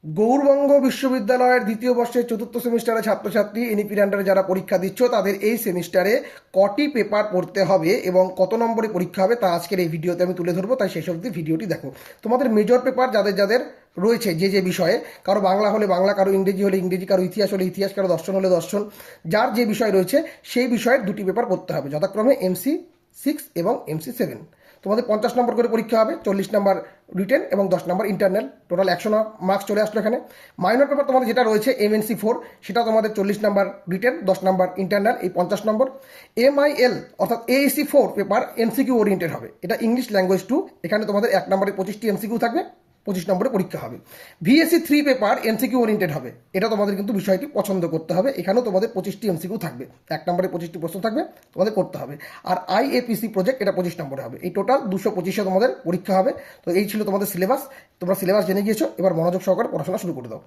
গৌড়বঙ্গ বিশ্ববিদ্যালয়ের দ্বিতীয় বর্ষের চতুর্থ সেমিস্টারে ছাত্রছাত্রী এনইপির আন্ডারে যারা পরীক্ষা দিচ্ছ তাদের এই সেমিস্টারে কটি পেপার পড়তে হবে এবং কত নম্বরে পরীক্ষা হবে তা আজকের এই ভিডিওতে আমি তুলে ধরবো, তাই শেষ অবধি ভিডিওটি দেখো। তোমাদের মেজর পেপার যাদের যাদের রয়েছে যে বিষয়ে, কারো বাংলা হলে বাংলা, কারো ইংরেজি হলে ইংরেজি, কারো ইতিহাস হলে ইতিহাস, কারো দর্শন হলে দর্শন, যার যে বিষয় রয়েছে সেই বিষয়ের দুটি পেপার পড়তে হবে, যথাক্রমে MC6 এবং MC7। তোমাদের 50 নম্বর করে পরীক্ষা হবে, 40 নম্বর রিটেন এবং 10 নম্বর ইন্টারনাল, টোটাল 100 মার্কস চলে আসলো এখানে। মাইনর পেপার তোমাদের যেটা রয়েছে MNC4, সেটা তোমাদের 40 নম্বর রিটেন, 10 নম্বর ইন্টারনাল, এই 50 নম্বর। MIL অর্থাৎ AEC4 পেপার MCQ ওরিয়েন্টেড হবে, এটা ইংলিশ ল্যাঙ্গুয়েজ 2, এখানে তোমাদের 1 নম্বরে 25টি MCQ থাকবে, 25 নম্বরে পরীক্ষা হবে। VSC3 পেপার MCQ ওরিয়েন্টেড হবে, এটা তোমাদের কিন্তু বিষয়টি পছন্দ করতে হবে, এখানেও তোমাদের 25টি MCQ থাকবে, 1 নম্বরে 25টি প্রশ্ন থাকবে, তোমাদের করতে হবে। আর IAPC প্রজেক্ট, এটা 25 নম্বরে হবে। এই টোটাল 225 তোমাদের পরীক্ষা হবে। তো এই ছিল তোমাদের সিলেবাস, তোমরা সিলেবাস জেনে গিয়েছো, এবার মনোযোগ সহকারে পড়াশোনা শুরু করে দাও।